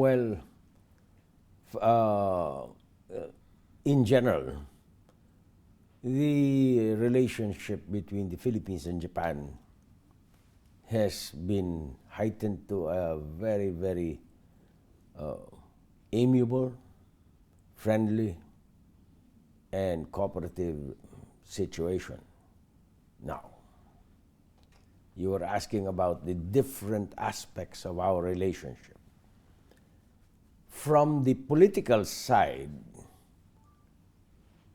Well, in general, the relationship between the Philippines and Japan has been heightened to a very, very amiable, friendly, and cooperative situation. Now, you were asking about the different aspects of our relationship. From the political side,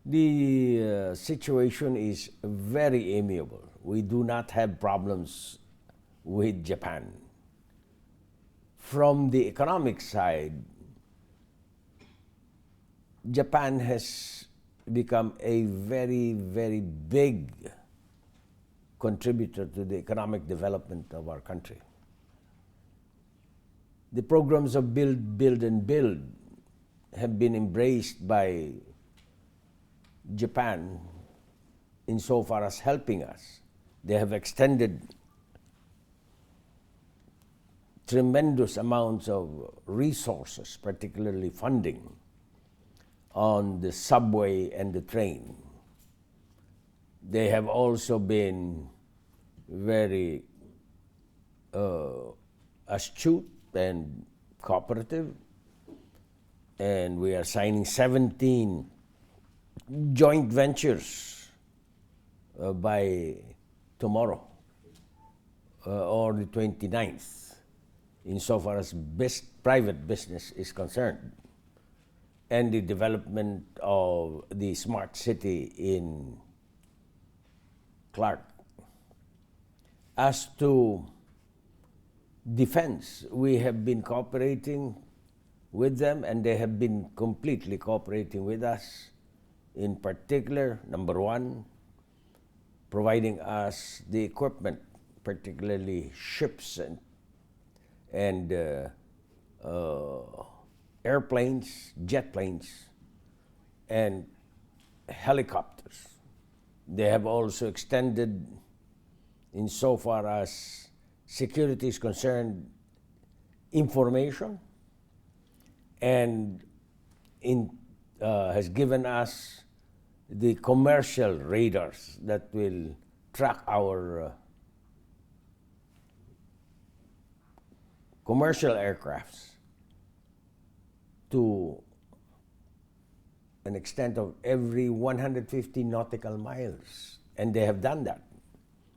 the situation is very amiable. We do not have problems with Japan. From the economic side, Japan has become a very, very big contributor to the economic development of our country. The programs of build, and build have been embraced by Japan insofar as helping us. They have extended tremendous amounts of resources, particularly funding, on the subway and the train. They have also been very astute and cooperative, and we are signing 17 joint ventures by tomorrow or the 29th, insofar as private business is concerned, and the development of the smart city in Clark. As to defense, we have been cooperating with them, and they have been completely cooperating with us. In particular, number one, providing us the equipment, particularly ships and airplanes, jet planes, and helicopters. They have also extended, insofar as security is concerned, information, and has given us the commercial radars that will track our commercial aircrafts to an extent of every 150 nautical miles. And they have done that.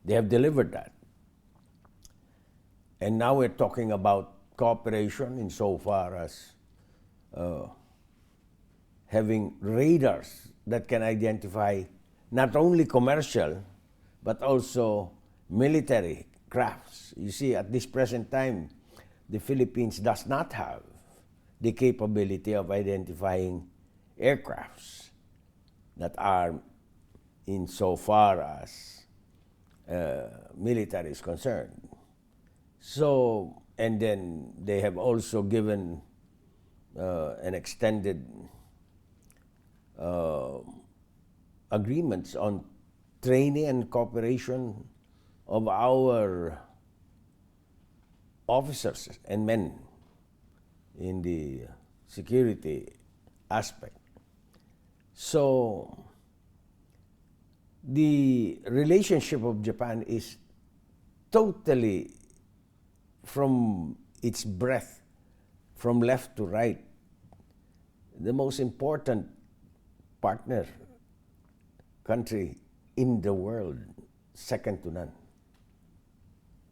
They have delivered that. And now we're talking about cooperation insofar as having radars that can identify not only commercial, but also military crafts. You see, at this present time, the Philippines does not have the capability of identifying aircrafts that are insofar as military is concerned. So, and then they have also given an extended agreements on training and cooperation of our officers and men in the security aspect. So the relationship of Japan is totally, from its breadth, from left to right, the most important partner country in the world, second to none.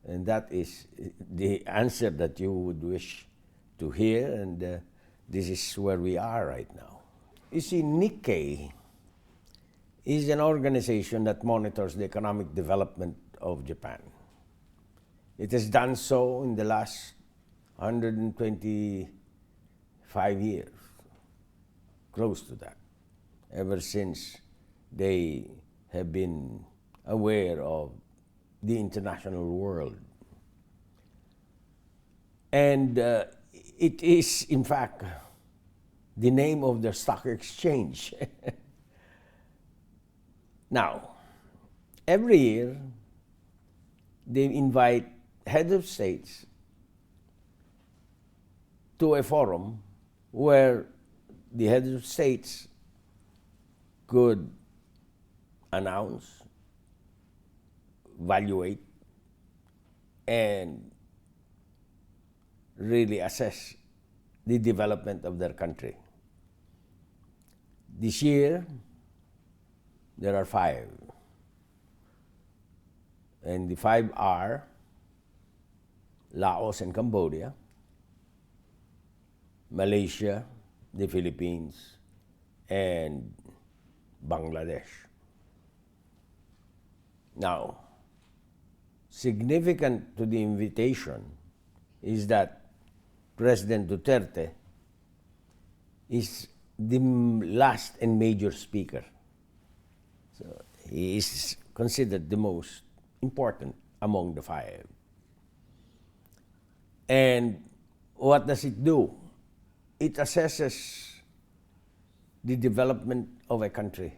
And that is the answer that you would wish to hear, and this is where we are right now. You see, Nikkei is an organization that monitors the economic development of Japan. It has done so in the last 125 years, close to that, ever since they have been aware of the international world. And it is, in fact, the name of the stock exchange. Now, every year, they invite heads of states to a forum where the heads of states could announce, evaluate, and really assess the development of their country. This year, there are 5. And the 5 are Laos and Cambodia, Malaysia, the Philippines, and Bangladesh. Now, significant to the invitation is that President Duterte is the last and major speaker. So he is considered the most important among the 5. And what does it do? It assesses the development of a country,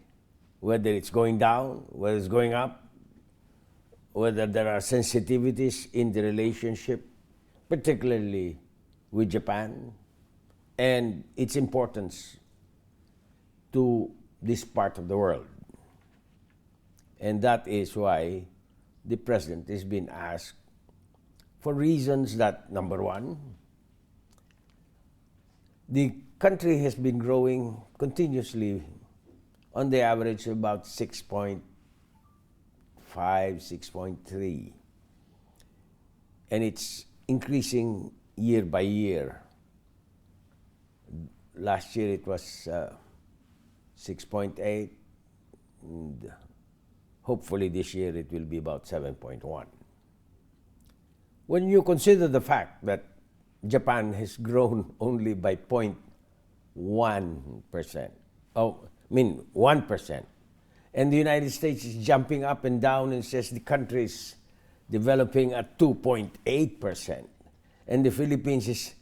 whether it's going down, whether it's going up, whether there are sensitivities in the relationship, particularly with Japan, and its importance to this part of the world. And that is why the President is being asked for reasons that, number one, the country has been growing continuously on the average of about 6.5, 6.3. And it's increasing year by year. Last year it was 6.8, and hopefully this year it will be about 7.1. When you consider the fact that Japan has grown only by 0.1%, 1%, and the United States is jumping up and down and says the country is developing at 2.8%, and the Philippines is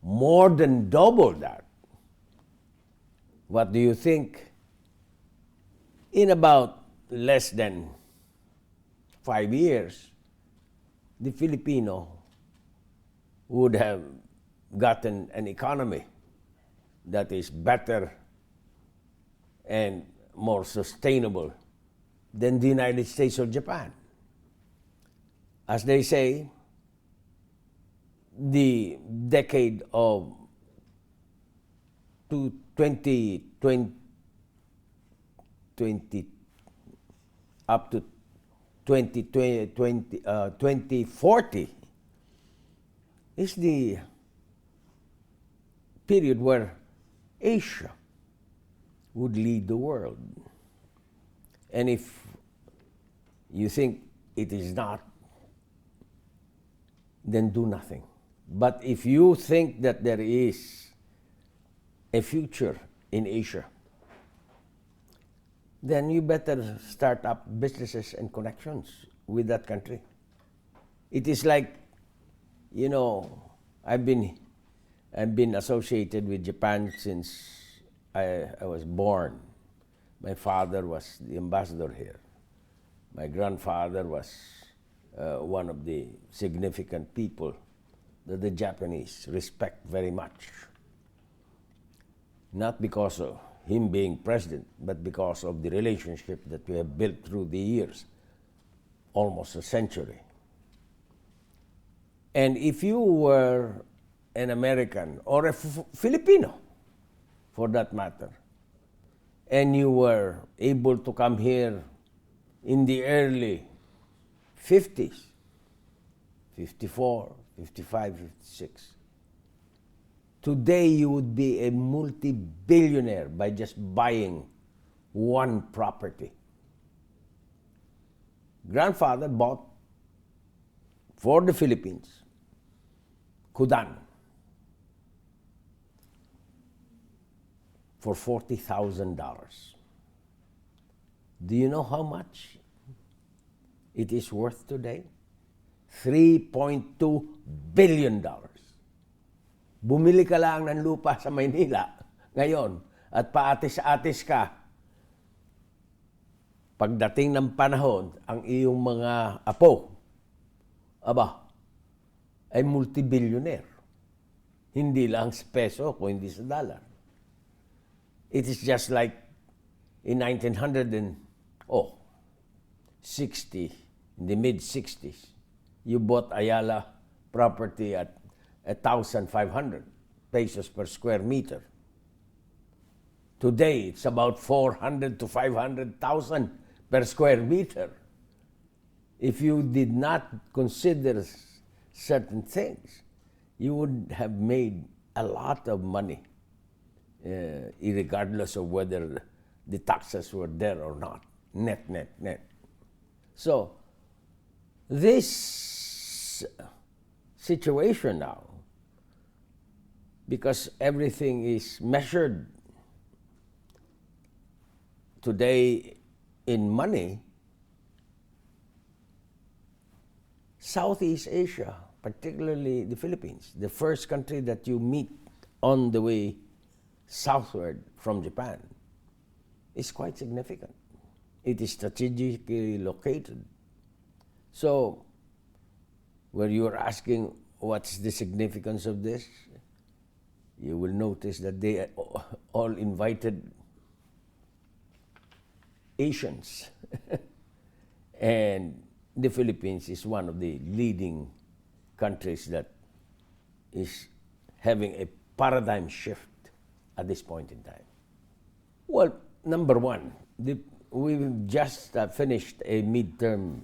more than double that. What do you think? In about less than 5 years, the Filipino would have gotten an economy that is better and more sustainable than the United States or Japan. As they say, the decade of 2020 up to 2040 is the period where Asia would lead the world. And if you think it is not, then do nothing. But if you think that there is a future in Asia, then you better start up businesses and connections with that country. It is like, you know, I've been associated with Japan since I was born. My father was the ambassador here. My grandfather was one of the significant people that the Japanese respect very much. Not because of him being president, but because of the relationship that we have built through the years, almost a century. And if you were an American or a Filipino, for that matter, and you were able to come here in the early 50s, 54, 55, 56, today you would be a multi-billionaire by just buying one property. Grandfather bought for the Philippines, Kudan, for $40,000. Do you know how much it is worth today? $3.2 billion. Bumili ka lang ng lupa sa Maynila ngayon at paatis-atis ka. Pagdating ng panahon, ang iyong mga apo, ay multi-billionaire. Hindi lang sa peso, kundi sa dollar. It is just like in 1960, in the mid-60s, you bought Ayala property at 1,500 pesos per square meter. Today, it's about 400 to 500,000 per square meter. If you did not consider certain things, you would have made a lot of money, regardless of whether the taxes were there or not. Net, net, net. So, this situation now, because everything is measured today in money, Southeast Asia, particularly the Philippines, the first country that you meet on the way southward from Japan, is quite significant. It is strategically located. So, when you are asking what's the significance of this, you will notice that they all invited Asians. And the Philippines is one of the leading countries that is having a paradigm shift at this point in time. Well, number one, we've just finished a midterm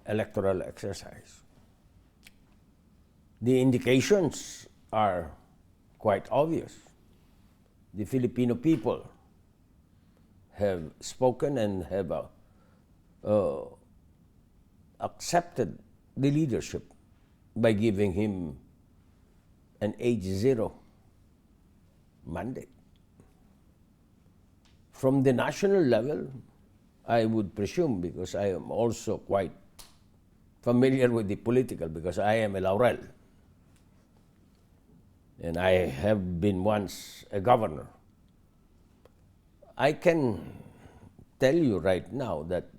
electoral exercise. The indications are quite obvious. The Filipino people have spoken and have accepted the leadership by giving him an age zero mandate. From the national level, I would presume, because I am also quite familiar with the political, because I am a Laurel. And I have been once a governor. I can tell you right now that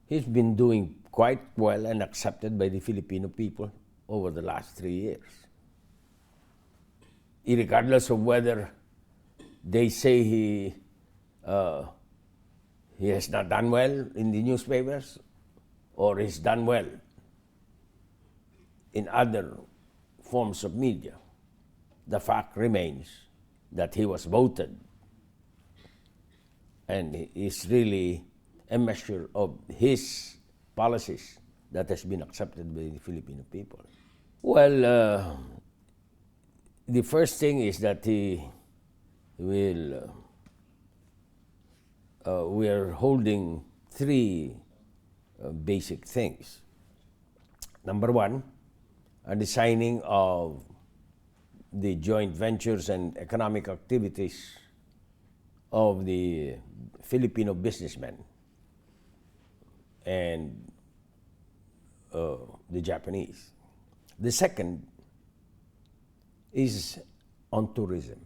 he's been doing quite well and accepted by the Filipino people over the last 3 years. Regardless of whether they say he has not done well in the newspapers or he's done well in other forms of media, the fact remains that he was voted, and it's really a measure of his policies that has been accepted by the Filipino people. Well, the first thing is that he will, we are holding three basic things. Number one, the signing of the joint ventures and economic activities of the Filipino businessmen and the Japanese. The second is on tourism.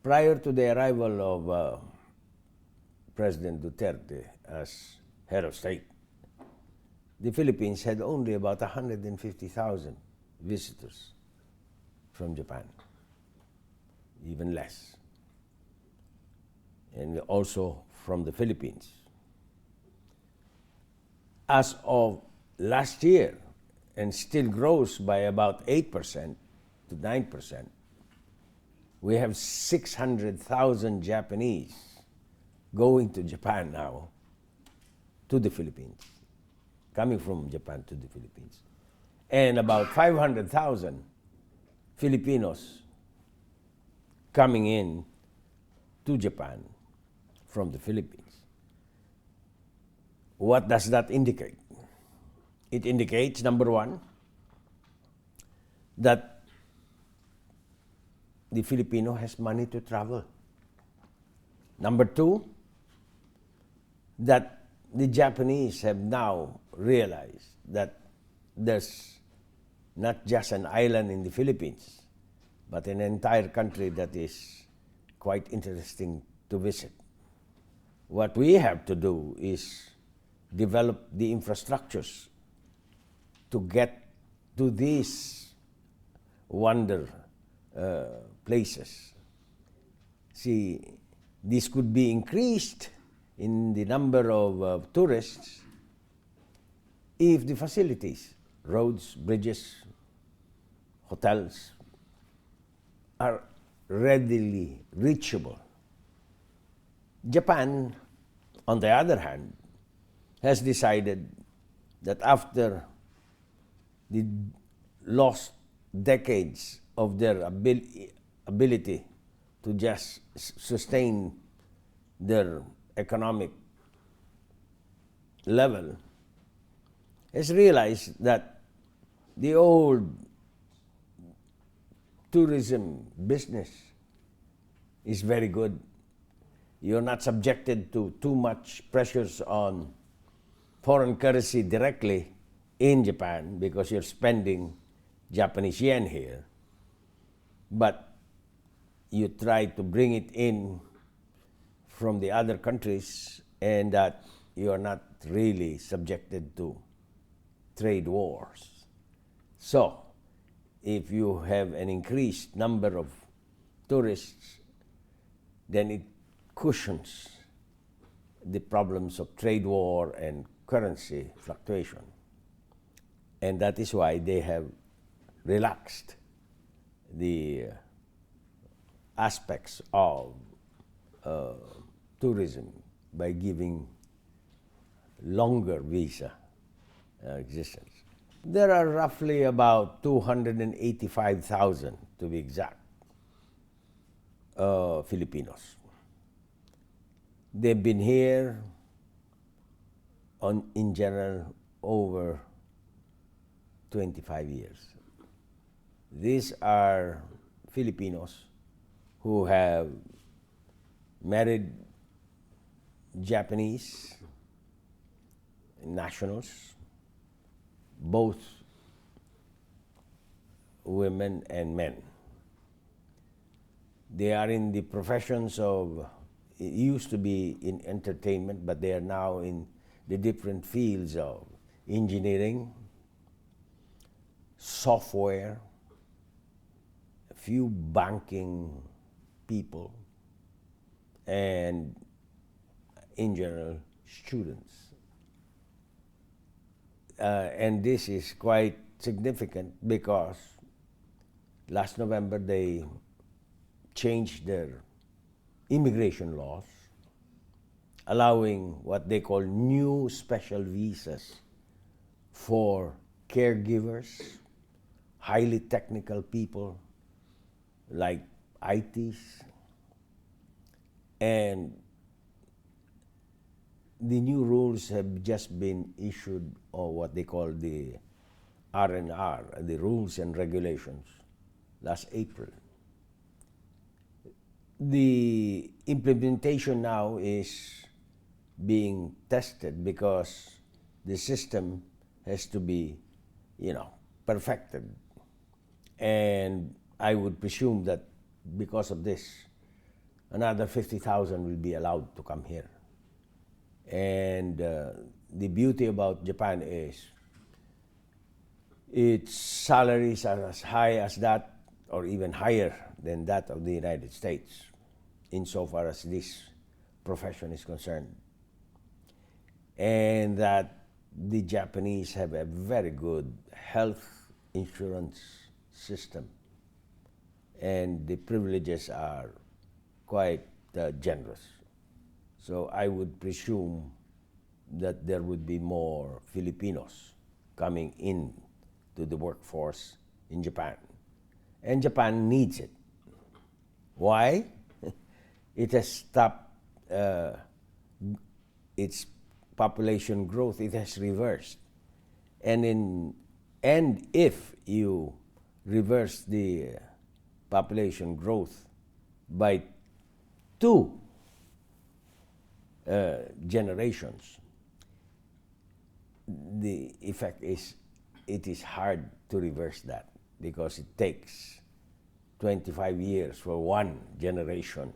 Prior to the arrival of President Duterte as head of state, the Philippines had only about 150,000 visitors from Japan, even less, and also from the Philippines. As of last year, and still grows by about 8% to 9%, we have 600,000 Japanese going to Japan now, to the Philippines, coming from Japan to the Philippines. And about 500,000 Filipinos coming in to Japan from the Philippines. What does that indicate? It indicates, number one, that the Filipino has money to travel. Number two, that the Japanese have now realized that there's not just an island in the Philippines, but an entire country that is quite interesting to visit. What we have to do is develop the infrastructures to get to these wonder places. See, this could be increased in the number of tourists if the facilities, roads, bridges, hotels, are readily reachable. Japan, on the other hand, has decided that after the lost decades of their ability to just sustain their economic level, has realized that the old tourism business is very good. You're not subjected to too much pressures on foreign currency directly in Japan because you're spending Japanese yen here, but you try to bring it in from the other countries, and that you are not really subjected to trade wars. So, if you have an increased number of tourists, then it cushions the problems of trade war and currency fluctuation. And that is why they have relaxed the aspects of tourism by giving longer visa existence. There are roughly about 285,000, to be exact, Filipinos. They've been here in general over 25 years. These are Filipinos who have married Japanese nationals, both women and men. They are in the professions of, it used to be in entertainment, but they are now in the different fields of engineering, software, a few banking people, and in general, students. And this is quite significant because last November they changed their immigration laws, allowing what they call new special visas for caregivers, highly technical people like ITs, and the new rules have just been issued, or what they call the R&R, the rules and regulations, last April. The implementation now is being tested because the system has to be, perfected. And I would presume that because of this, another 50,000 will be allowed to come here. And the beauty about Japan is its salaries are as high as that, or even higher than that of the United States, insofar as this profession is concerned. And that the Japanese have a very good health insurance system, and the privileges are quite generous. So I would presume that there would be more Filipinos coming in to the workforce in Japan. And Japan needs it. Why? It has stopped its population growth. It has reversed. And if you reverse the population growth by 2 generations, the effect is it is hard to reverse that because it takes 25 years for 1 generation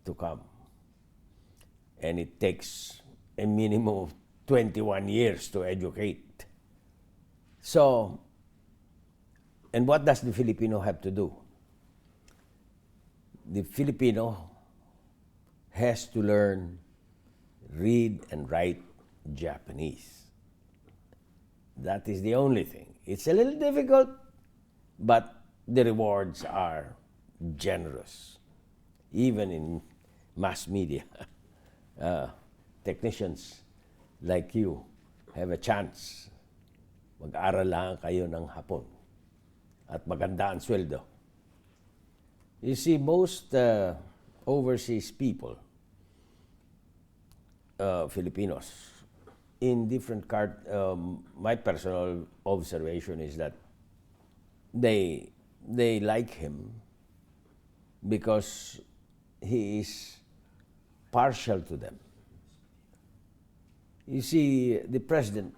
to come. And it takes a minimum of 21 years to educate. So And what does the Filipino have to do? The Filipino has to learn, read and write Japanese. That is the only thing. It's a little difficult, but the rewards are generous. Even in mass media, technicians like you have a chance. Mag-aral lang kayo ng Hapon at maganda ang sweldo. You see, most overseas people, Filipinos, in different my personal observation is that they like him because he is partial to them. You see, the president,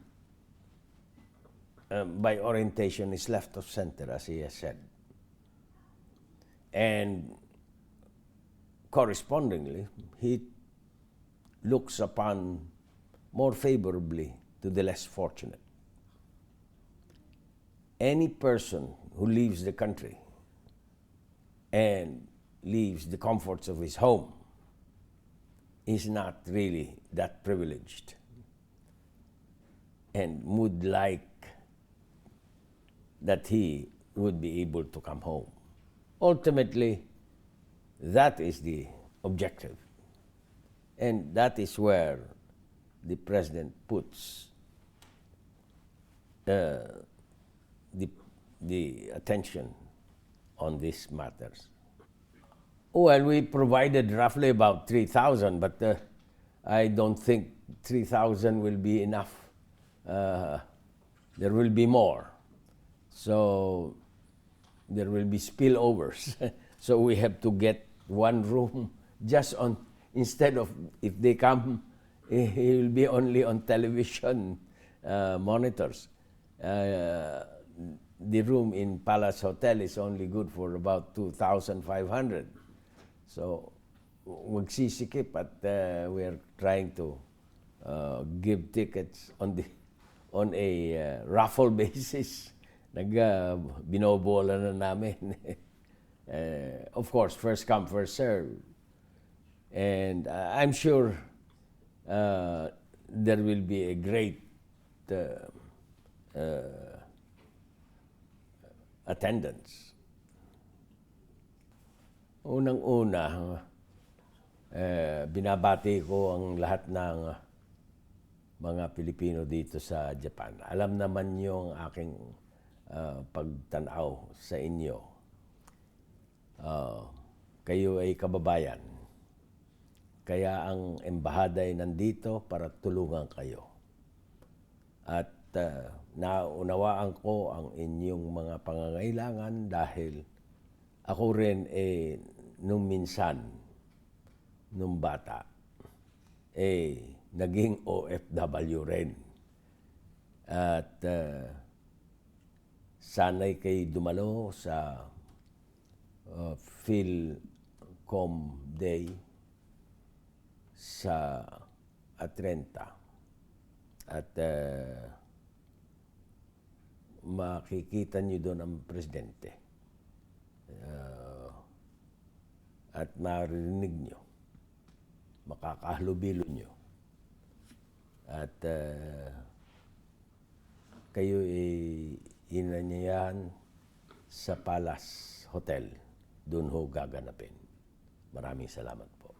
by orientation, is left of center, as he has said. And correspondingly, he looks upon more favorably to the less fortunate. Any person who leaves the country and leaves the comforts of his home is not really that privileged and would like that he would be able to come home. Ultimately, that is the objective. And that is where the president puts the attention on these matters. Well, we provided roughly about 3,000, but I don't think 3,000 will be enough. There will be more. So there will be spillovers. So we have to get one room just on, instead of, if they come, it will be only on television monitors. The room in Palace Hotel is only good for about 2,500. So magsisikip at we are trying to give tickets on a raffle basis. Binobola na namin. Of course, first come, first serve. And I'm sure there will be a great attendance. Unang-una, binabati ko ang lahat ng mga Pilipino dito sa Japan. Alam naman niyo ang aking pagtanaw sa inyo. Kayo ay kababayan. Kaya ang embahada ay nandito para tulungan kayo. At naunawaan ko ang inyong mga pangangailangan dahil ako rin nung minsan, nung bata, naging OFW rin. At sana'y kayo dumalo sa PhilCom Day sa Atlanta. At makikita niyo doon ang presidente. At marinig nyo, makakahalubilo nyo. At kayo inanyayahan sa Palace Hotel. Doon ho gaganapin. Maraming salamat po.